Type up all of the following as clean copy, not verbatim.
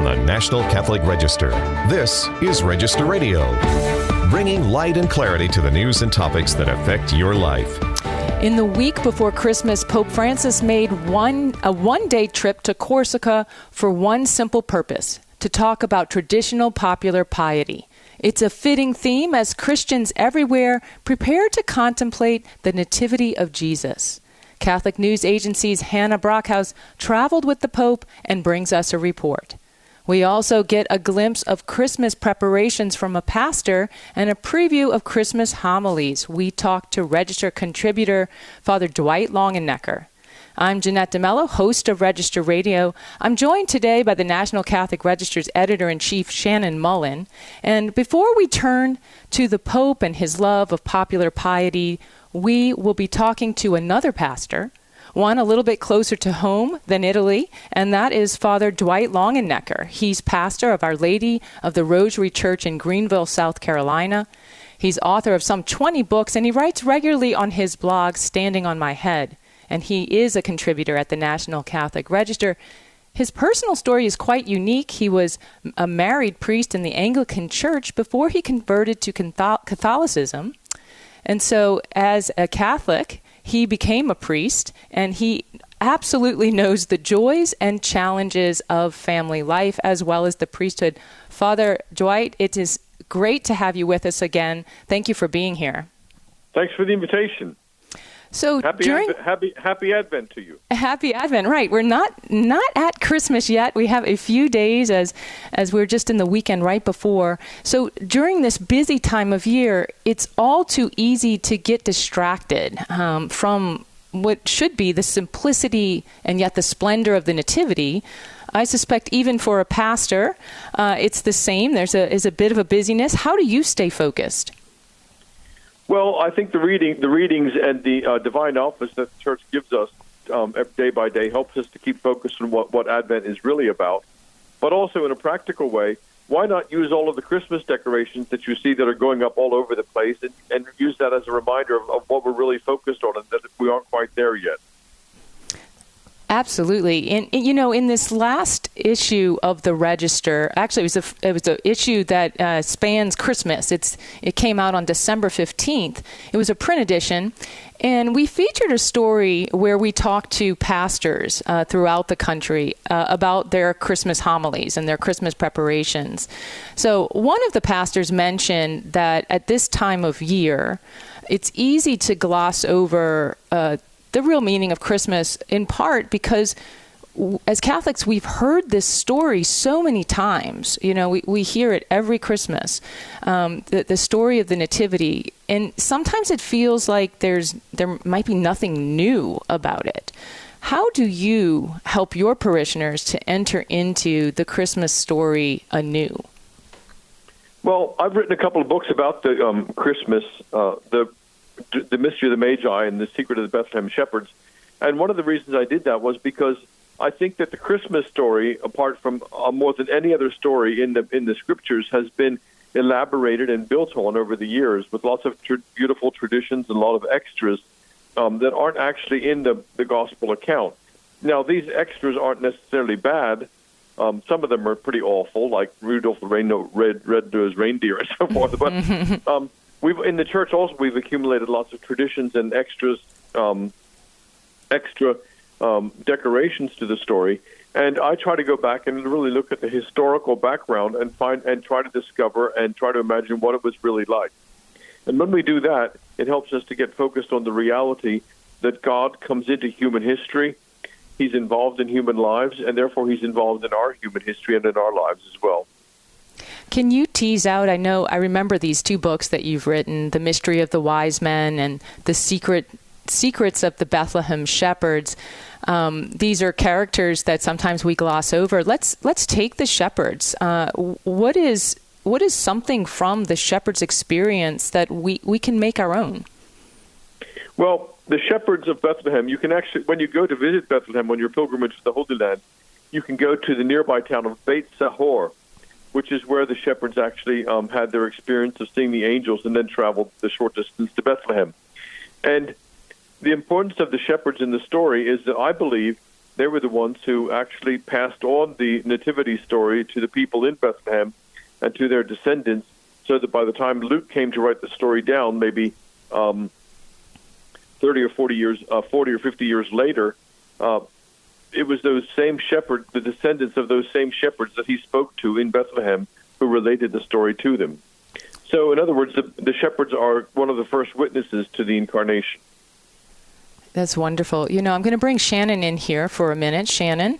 the National Catholic Register. This is Register Radio, bringing light and clarity to the news and topics that affect your life. In the week before Christmas, Pope Francis made a one-day trip to Corsica for one simple purpose: to talk about traditional popular piety. It's a fitting theme as Christians everywhere prepare to contemplate the Nativity of Jesus. Catholic news agency's Hannah Brockhaus traveled with the Pope and brings us a report. We also get a glimpse of Christmas preparations from a pastor and a preview of Christmas homilies. We talk to Register contributor Father Dwight Longenecker. I'm Jeanette DeMello, host of Register Radio. I'm joined today by the National Catholic Register's editor-in-chief, Shannon Mullen. And before we turn to the Pope and his love of popular piety, we will be talking to another pastor, one a little bit closer to home than Italy, and that is Father Dwight Longenecker. He's pastor of Our Lady of the Rosary Church in Greenville, South Carolina. He's author of some 20 books, and he writes regularly on his blog, Standing on My Head. And he is a contributor at the National Catholic Register. His personal story is quite unique. He was a married priest in the Anglican Church before he converted to Catholicism. And so as a Catholic, he became a priest, and he absolutely knows the joys and challenges of family life as well as the priesthood. Father Dwight, it is great to have you with us again. Thank you for being here. Thanks for the invitation. So Happy Advent to you. Happy Advent, right. We're not at Christmas yet. We have a few days as we're just in the weekend right before. So during this busy time of year, it's all too easy to get distracted from what should be the simplicity and yet the splendor of the Nativity. I suspect even for a pastor, it's the same. There's a bit of a busyness. How do you stay focused? Well, I think the readings and the divine office that the Church gives us day by day helps us to keep focused on what Advent is really about. But also in a practical way, why not use all of the Christmas decorations that you see that are going up all over the place and use that as a reminder of what we're really focused on and that we aren't quite there yet. Absolutely. And, in this last issue of the Register, actually it was an issue that spans Christmas. It came out on December 15th. It was a print edition, and we featured a story where we talked to pastors throughout the country about their Christmas homilies and their Christmas preparations. So one of the pastors mentioned that at this time of year, it's easy to gloss over the real meaning of Christmas, in part because as Catholics, we've heard this story so many times. We hear it every Christmas, the story of the Nativity. And sometimes it feels like there might be nothing new about it. How do you help your parishioners to enter into the Christmas story anew? Well, I've written a couple of books about the Christmas, the Mystery of the Magi and the Secret of the Bethlehem Shepherds. And one of the reasons I did that was because I think that the Christmas story, apart from more than any other story in the Scriptures, has been elaborated and built on over the years with lots of beautiful traditions and a lot of extras that aren't actually in the Gospel account. Now, these extras aren't necessarily bad. Some of them are pretty awful, like Rudolph the Red-Nosed Reindeer and so forth. But in the Church also, we've accumulated lots of traditions and extra decorations to the story. And I try to go back and really look at the historical background and try to discover and try to imagine what it was really like. And when we do that, it helps us to get focused on the reality that God comes into human history. He's involved in human lives, and therefore he's involved in our human history and in our lives as well. Can you tease out, I remember these two books that you've written, The Mystery of the Wise Men and The Secrets of the Bethlehem Shepherds. These are characters that sometimes we gloss over. Let's take the shepherds. What is something from the shepherds' experience that we can make our own? Well, the shepherds of Bethlehem, you can actually, when you go to visit Bethlehem on your pilgrimage to the Holy Land, you can go to the nearby town of Beit Sahor, which is where the shepherds actually had their experience of seeing the angels and then traveled the short distance to Bethlehem. And the importance of the shepherds in the story is that I believe they were the ones who actually passed on the nativity story to the people in Bethlehem and to their descendants, so that by the time Luke came to write the story down, maybe 30 or 40 years, 40 or 50 years later, it was those same shepherds, the descendants of those same shepherds that he spoke to in Bethlehem, who related the story to them. So, in other words, the shepherds are one of the first witnesses to the incarnation. That's wonderful. You know, I'm going to bring Shannon in here for a minute. Shannon,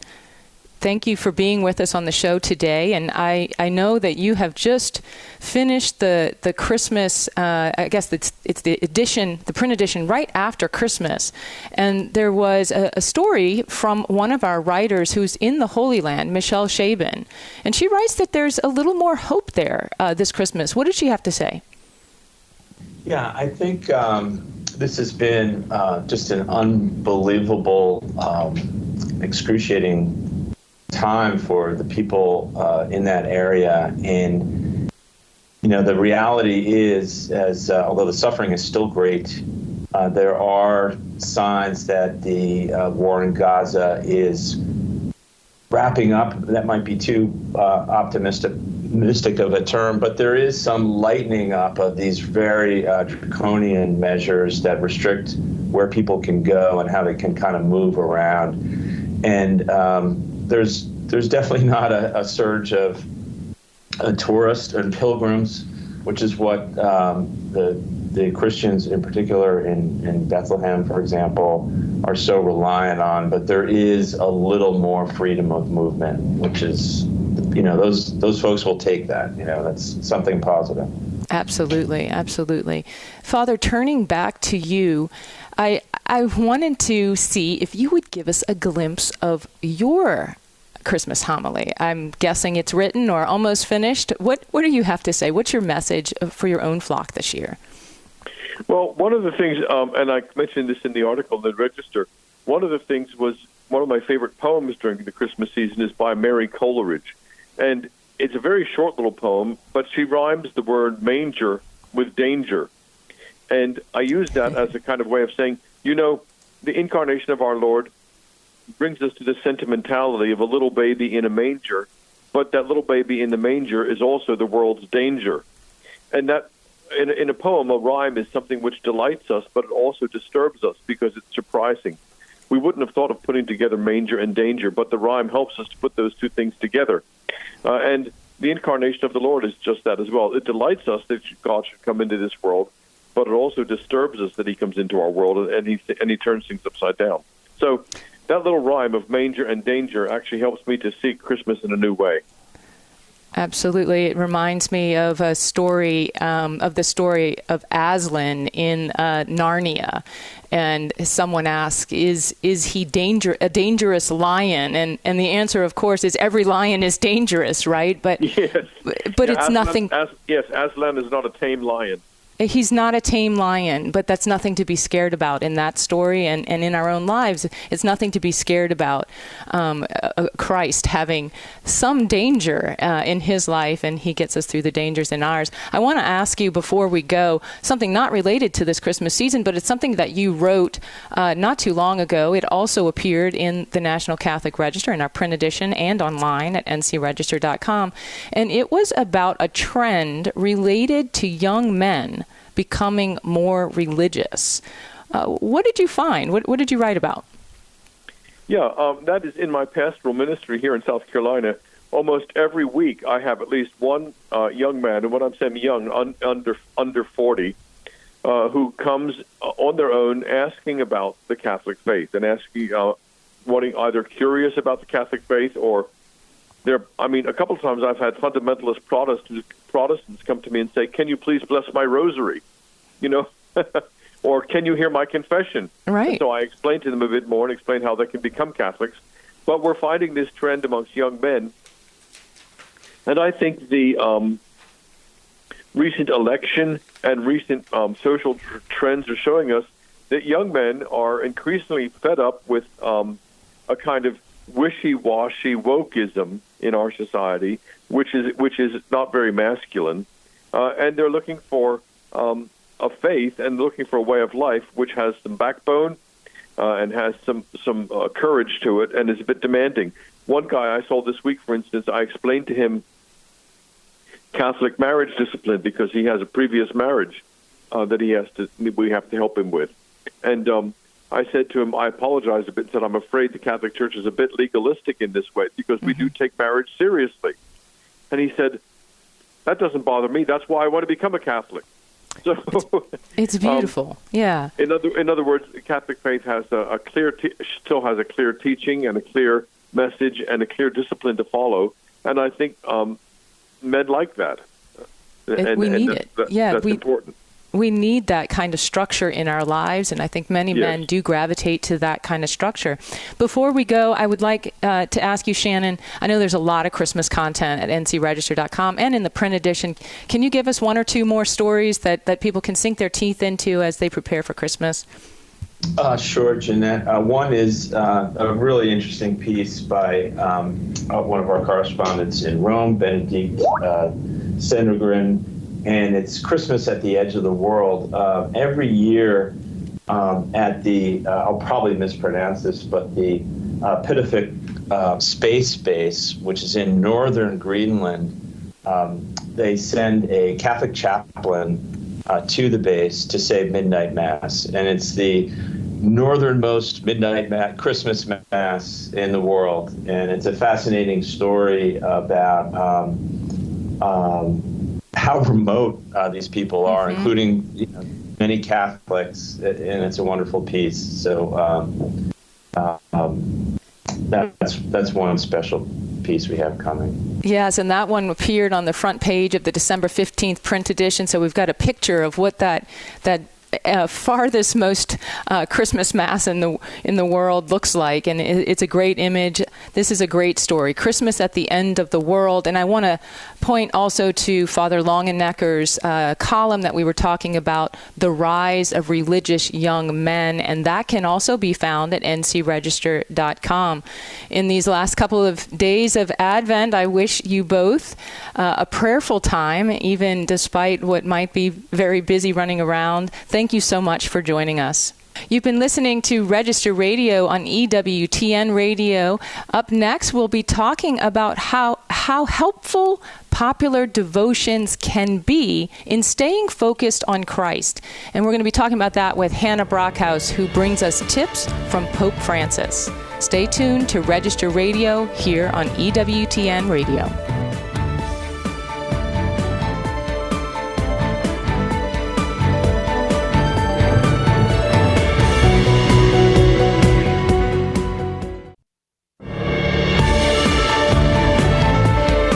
thank you for being with us on the show today. And I know that you have just finished the Christmas, I guess it's the edition, the print edition right after Christmas. And there was a story from one of our writers who's in the Holy Land, Michelle Chabin. And she writes that there's a little more hope there this Christmas. What did she have to say? Yeah, I think this has been just an unbelievable, excruciating time for the people in that area. And, you know, the reality is, although the suffering is still great, there are signs that the war in Gaza is wrapping up. That might be too optimistic of a term, but there is some lightening up of these very draconian measures that restrict where people can go and how they can kind of move around. And there's definitely not a surge of tourists and pilgrims, which is what the Christians in particular in Bethlehem, for example, are so reliant on. But there is a little more freedom of movement, which is, you know, those folks will take that. You know, that's something positive. Absolutely, absolutely. Father, turning back to you, I wanted to see if you would give us a glimpse of your Christmas homily. I'm guessing it's written or almost finished. What do you have to say? What's your message for your own flock this year? Well, one of the things, and I mentioned this in the article in the Register, one of the things was one of my favorite poems during the Christmas season is by Mary Coleridge. And it's a very short little poem, but she rhymes the word manger with danger. And I use that as a kind of way of saying, you know, the incarnation of our Lord brings us to the sentimentality of a little baby in a manger, but that little baby in the manger is also the world's danger. And that, in a poem, a rhyme is something which delights us, but it also disturbs us because it's surprising. We wouldn't have thought of putting together manger and danger, but the rhyme helps us to put those two things together. And the incarnation of the Lord is just that as well. It delights us that God should come into this world, but it also disturbs us that he comes into our world and he turns things upside down. So that little rhyme of manger and danger actually helps me to see Christmas in a new way. Absolutely. It reminds me of a story, of the story of Aslan in Narnia. And someone asks, is he a dangerous lion? And the answer, of course, is every lion is dangerous, right? But yes. But it's Aslan, nothing. Yes, Aslan is not a tame lion. He's not a tame lion, but that's nothing to be scared about in that story and in our own lives. It's nothing to be scared about. Christ having some danger in his life, and he gets us through the dangers in ours. I want to ask you before we go something not related to this Christmas season, but it's something that you wrote not too long ago. It also appeared in the National Catholic Register in our print edition and online at ncregister.com. And it was about a trend related to young men becoming more religious. What did you find? What did you write about? Yeah, that is in my pastoral ministry here in South Carolina. Almost every week I have at least one young man, and when I'm saying young, under 40, who comes on their own asking about the Catholic faith and asking, wanting either curious about the Catholic faith or a couple of times I've had fundamentalist Protestants come to me and say, "Can you please bless my rosary?" You know, or "Can you hear my confession?" Right. And so I explain to them a bit more and explain how they can become Catholics. But we're finding this trend amongst young men, and I think the recent election and recent social trends are showing us that young men are increasingly fed up with a kind of wishy-washy wokeism in our society, which is not very masculine, and they're looking for a faith and looking for a way of life which has some backbone and has some courage to it, and is a bit demanding. One guy I saw this week, for instance, I explained to him Catholic marriage discipline because he has a previous marriage that we have to help him with. And I said to him, I apologized a bit and said, I'm afraid the Catholic Church is a bit legalistic in this way because we do take marriage seriously. And he said, that doesn't bother me. That's why I want to become a Catholic. So it's beautiful. Yeah. In other words, the Catholic faith has still has a clear teaching and a clear message and a clear discipline to follow. And I think men like that. We need it. That's important. We need that kind of structure in our lives, and I think many men do gravitate to that kind of structure. Before we go, I would like to ask you, Shannon, I know there's a lot of Christmas content at ncregister.com and in the print edition. Can you give us one or two more stories that people can sink their teeth into as they prepare for Christmas? Sure, Jeanette. One is a really interesting piece by one of our correspondents in Rome, Benedict Sendergren, and it's Christmas at the Edge of the World. Every year at the, I'll probably mispronounce this, but the Pitifik Space Base, which is in northern Greenland, they send a Catholic chaplain to the base to say midnight mass, and it's the northernmost midnight Christmas mass in the world, and it's a fascinating story about how remote these people are, including many Catholics, and it's a wonderful piece. So that's one special piece we have coming. Yes, and that one appeared on the front page of the December 15th print edition, so we've got a picture of what that farthest most Christmas Mass in the world looks like, and it's a great image. This is a great story, Christmas at the End of the World. And I want to point also to Father Longenecker's column that we were talking about, The Rise of Religious Young Men, and that can also be found at ncregister.com. In these last couple of days of Advent, I wish you both a prayerful time, even despite what might be very busy running around. Thank you so much for joining us. You've been listening to Register Radio on EWTN Radio. Up next, we'll be talking about how helpful popular devotions can be in staying focused on Christ. And we're going to be talking about that with Hannah Brockhaus, who brings us tips from Pope Francis. Stay tuned to Register Radio here on EWTN Radio.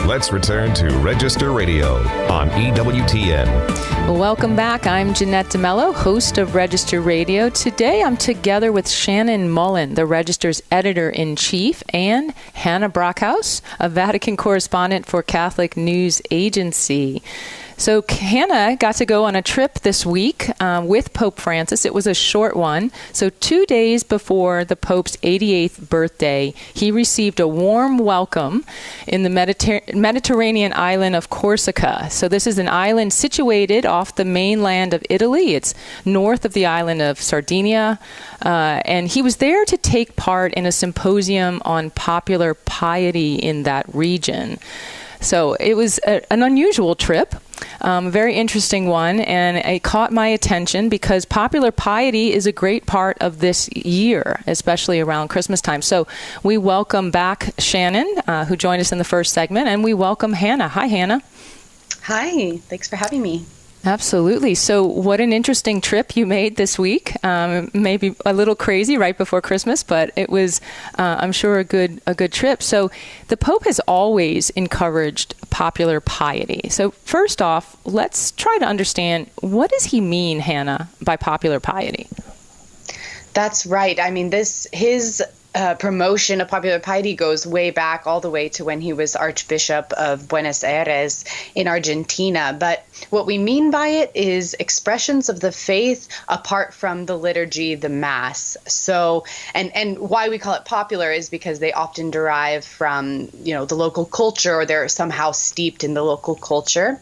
Let's return to Register Radio on EWTN. Welcome back. I'm Jeanette DeMello, host of Register Radio. Today I'm together with Shannon Mullen, the Register's editor-in-chief, and Hannah Brockhaus, a Vatican correspondent for Catholic News Agency. So Hannah got to go on a trip this week with Pope Francis. It was a short one. So 2 days before the Pope's 88th birthday, he received a warm welcome in the Mediterranean island of Corsica. So this is an island situated off the mainland of Italy. It's north of the island of Sardinia. And he was there to take part in a symposium on popular piety in that region. So it was an unusual trip, a very interesting one, and it caught my attention because popular piety is a great part of this year, especially around Christmas time. So we welcome back Shannon, who joined us in the first segment, and we welcome Hannah. Hi, Hannah. Hi, thanks for having me. Absolutely. So what an interesting trip you made this week. Maybe a little crazy right before Christmas, but it was, I'm sure, a good trip. So the Pope has always encouraged popular piety. So first off, let's try to understand, what does he mean, Hannah, by popular piety? That's right. I mean, his promotion of popular piety goes way back, all the way to when he was Archbishop of Buenos Aires in Argentina. But what we mean by it is expressions of the faith apart from the liturgy, the Mass. So, and why we call it popular is because they often derive from, the local culture, or they're somehow steeped in the local culture.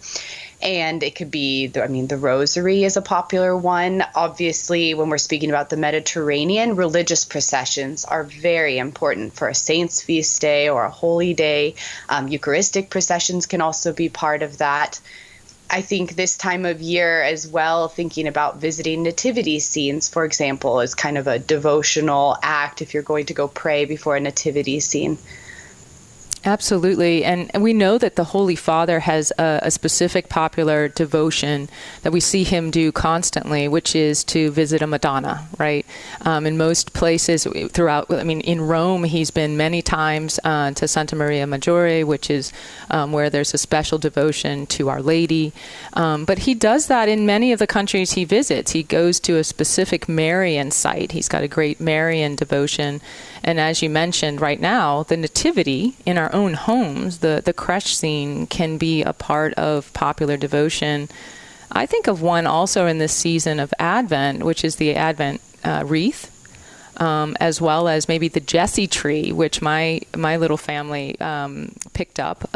And it could be, the rosary is a popular one. Obviously, when we're speaking about the Mediterranean, religious processions are very important for a saint's feast day or a holy day. Eucharistic processions can also be part of that. I think this time of year as well, thinking about visiting nativity scenes, for example, is kind of a devotional act if you're going to go pray before a nativity scene. Absolutely. And we know that the Holy Father has a specific popular devotion that we see him do constantly, which is to visit a Madonna, right? In most places throughout, in Rome, he's been many times to Santa Maria Maggiore, which is where there's a special devotion to Our Lady. But he does that in many of the countries he visits. He goes to a specific Marian site. He's got a great Marian devotion. And as you mentioned, right now, the nativity in our own homes, the creche scene, can be a part of popular devotion. I think of one also in this season of Advent, which is the Advent wreath, as well as maybe the Jessie tree, which my little family picked up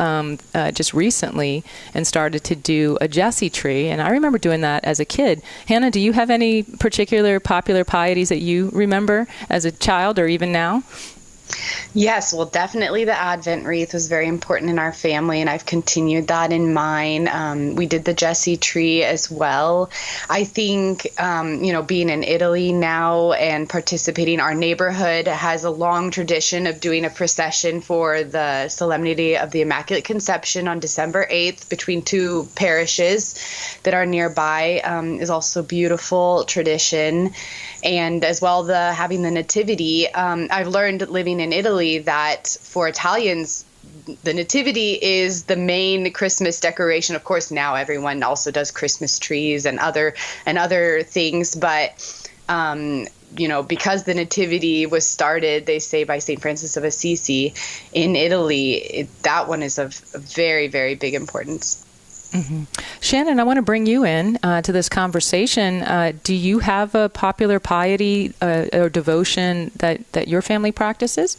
just recently and started to do a Jessie tree. And I remember doing that as a kid. Hannah, do you have any particular popular pieties that you remember as a child or even now? Yes, well, definitely the Advent wreath was very important in our family, and I've continued that in mine. We did the Jessie tree as well. I think, being in Italy now and participating, our neighborhood has a long tradition of doing a procession for the Solemnity of the Immaculate Conception on December 8th between two parishes that are nearby, is also a beautiful tradition. And as well, having the Nativity. I've learned living in Italy that for Italians, the Nativity is the main Christmas decoration. Of course, now everyone also does Christmas trees and other things. But, because the Nativity was started, they say, by St. Francis of Assisi in Italy, that one is of very, very big importance. Mm-hmm. Shannon, I want to bring you in to this conversation. Do you have a popular piety or devotion that your family practices?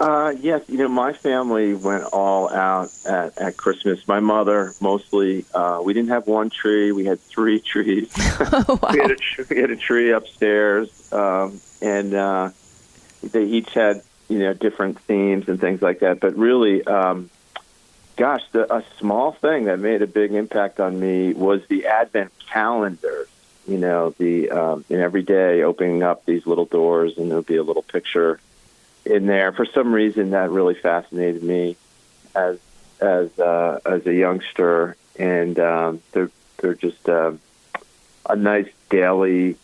Yes, my family went all out at Christmas. My mother, mostly, we didn't have one tree. We had 3 trees. Oh, wow. We had a tree upstairs, and they each had, different themes and things like that. But really, a small thing that made a big impact on me was the Advent calendar. Every day opening up these little doors, and there'll be a little picture in there. For some reason, that really fascinated me as a youngster, and they're just a nice daily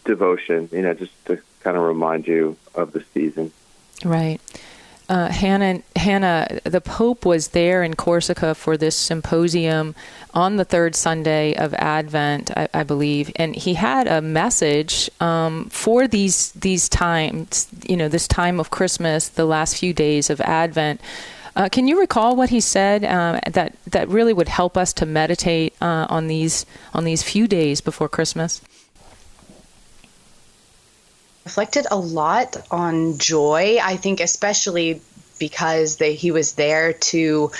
devotion. Just to kind of remind you of the season. Right. Hannah, the Pope was there in Corsica for this symposium on the third Sunday of Advent, I believe, and he had a message for these times, this time of Christmas, the last few days of Advent. Can you recall what he said that really would help us to meditate on these few days before Christmas? Reflected a lot on joy, I think, especially because he was there to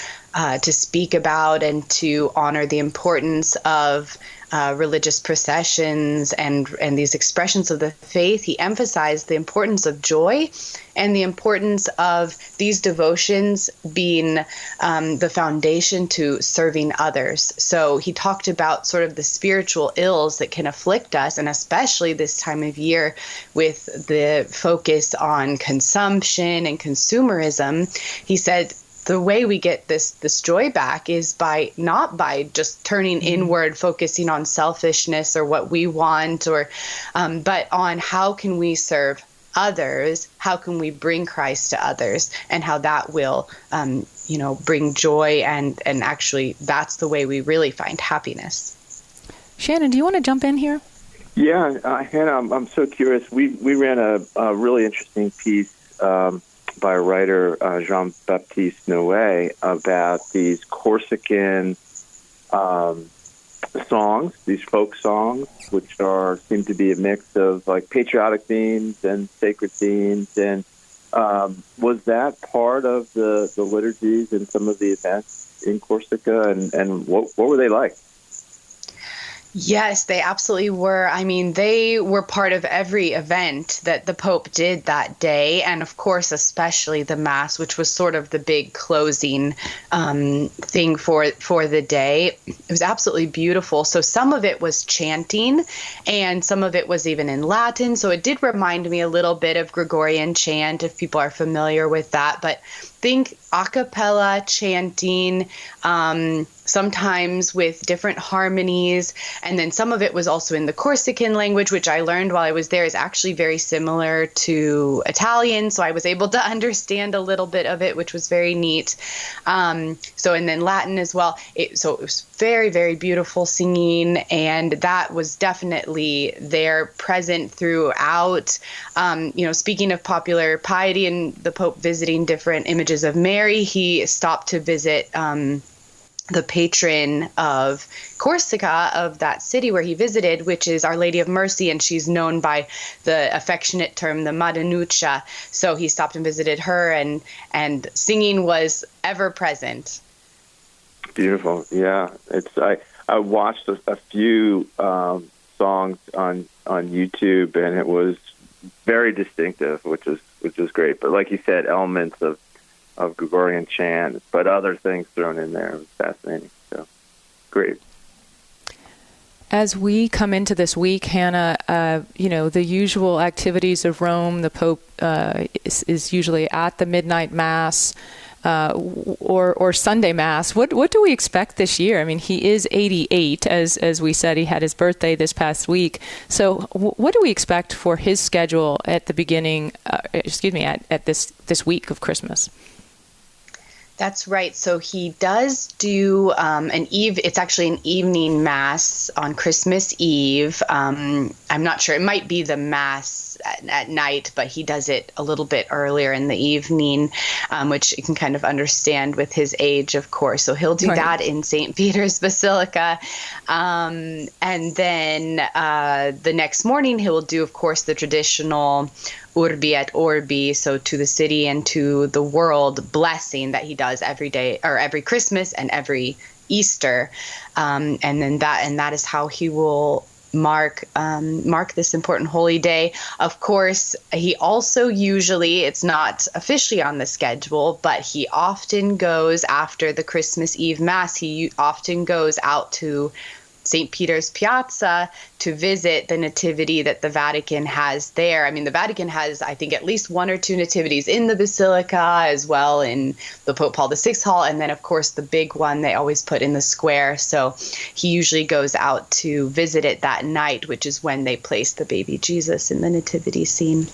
speak about and to honor the importance of religious processions and these expressions of the faith. He emphasized the importance of joy and the importance of these devotions being the foundation to serving others. So he talked about sort of the spiritual ills that can afflict us, and especially this time of year with the focus on consumption and consumerism. He said, the way we get this joy back is not by just turning inward, focusing on selfishness or what we want, but on how can we serve others, how can we bring Christ to others, and how that will, bring joy, and actually that's the way we really find happiness. Shannon, do you want to jump in here? Yeah, Hannah, I'm so curious. We ran a really interesting piece by a writer, Jean-Baptiste Noé, about these Corsican songs, these folk songs, which seem to be a mix of like patriotic themes and sacred themes. And was that part of the liturgies and some of the events? in Corsica, and what were they like? Yes, they absolutely were. I mean, they were part of every event that the Pope did that day. And of course, especially the Mass, which was sort of the big closing thing for the day. It was absolutely beautiful. So some of it was chanting and some of it was even in Latin. So it did remind me a little bit of Gregorian chant, if people are familiar with that. But think a cappella chanting, sometimes with different harmonies. And then some of it was also in the Corsican language, which I learned while I was there is actually very similar to Italian. So I was able to understand a little bit of it, which was very neat. And then Latin as well. So it was very, very beautiful singing. And that was definitely there, present throughout. Speaking of popular piety and the Pope visiting different images of Mary, he stopped to visit the patron of Corsica, of that city where he visited, which is Our Lady of Mercy, and she's known by the affectionate term, the Madonnuccia. So he stopped and visited her, and singing was ever present. Beautiful, yeah. I watched a few songs on YouTube, and it was very distinctive, which is great. But like you said, elements of Gregorian chant, but other things thrown in there. It was fascinating. So, great. As we come into this week, Hannah, the usual activities of Rome, the Pope is usually at the midnight Mass or Sunday Mass. What do we expect this year? I mean, he is 88, as we said. He had his birthday this past week. So what do we expect for his schedule at the beginning, at this week of Christmas? That's right. So he does do it's actually an evening Mass on Christmas Eve. I'm not sure. It might be the Mass at night, but he does it a little bit earlier in the evening, which you can kind of understand with his age, of course. So he'll do that in St. Peter's Basilica. And then the next morning, he will do, of course, the traditional Urbi et Orbi, so to the city and to the world blessing that he does every day, or every Christmas and every Easter, and that is how he will mark this important holy day. Of course, he also usually, it's not officially on the schedule, but he often goes after the Christmas Eve Mass. He often goes out to St. Peter's Piazza to visit the nativity that the Vatican has there. I mean, the Vatican has, I think, at least one or two nativities in the Basilica, as well in the Pope Paul VI Hall, and then, of course, the big one they always put in the square. So he usually goes out to visit it that night, which is when they place the baby Jesus in the nativity scene.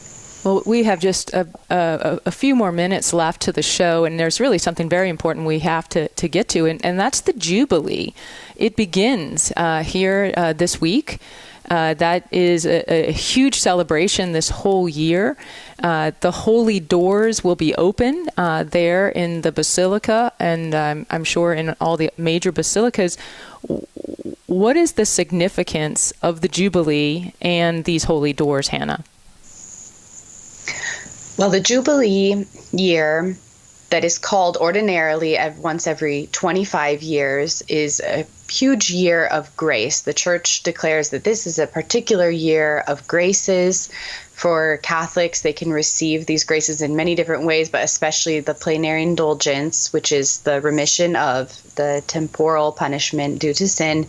Well, we have just a few more minutes left to the show, and there's really something very important we have to get to, and that's the Jubilee. It begins here this week. That is a huge celebration this whole year. The holy doors will be open there in the Basilica, and I'm sure in all the major basilicas. What is the significance of the Jubilee and these holy doors, Hannah? Well, the Jubilee year, that is called ordinarily once every 25 years, is a huge year of grace. The Church declares that this is a particular year of graces. For Catholics, they can receive these graces in many different ways, but especially the plenary indulgence, which is the remission of the temporal punishment due to sin.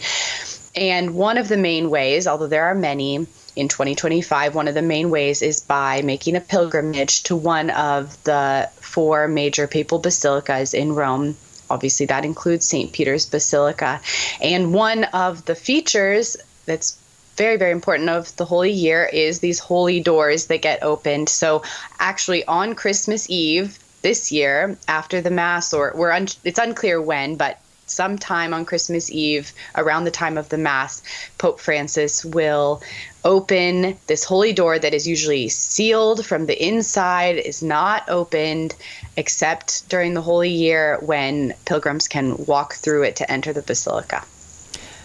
And one of the main ways, although there are many, in 2025, one of the main ways is by making a pilgrimage to one of the four major papal basilicas in Rome. Obviously, that includes St. Peter's Basilica. And one of the features that's very, very important of the Holy Year is these holy doors that get opened. So actually on Christmas Eve this year, after the Mass, it's unclear when, but sometime on Christmas Eve, around the time of the Mass, Pope Francis will open this holy door that is usually sealed from the inside, is not opened except during the Holy Year when pilgrims can walk through it to enter the Basilica.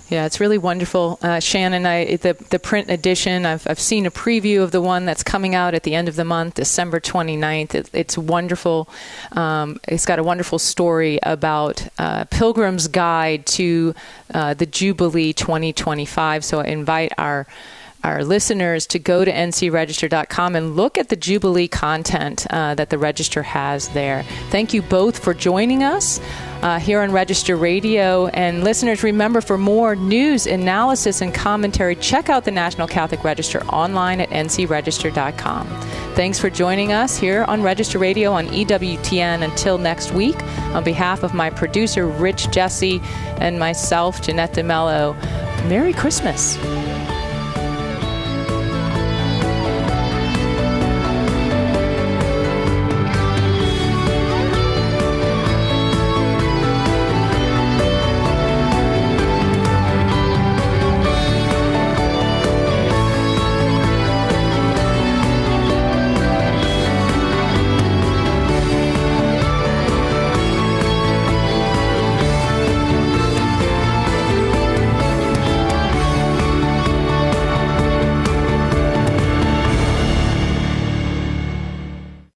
Yeah, it's really wonderful. Shannon, the print edition, I've seen a preview of the one that's coming out at the end of the month, December 29th. It's wonderful. It's got a wonderful story about Pilgrim's Guide to the Jubilee 2025. So I invite our listeners to go to ncregister.com and look at the Jubilee content that the Register has there. Thank you both for joining us here on Register Radio. And listeners, remember, for more news, analysis, and commentary, check out the National Catholic Register online at ncregister.com. Thanks for joining us here on Register Radio on EWTN. Until next week, on behalf of my producer, Rich Jesse, and myself, Jeanette DeMello, Merry Christmas.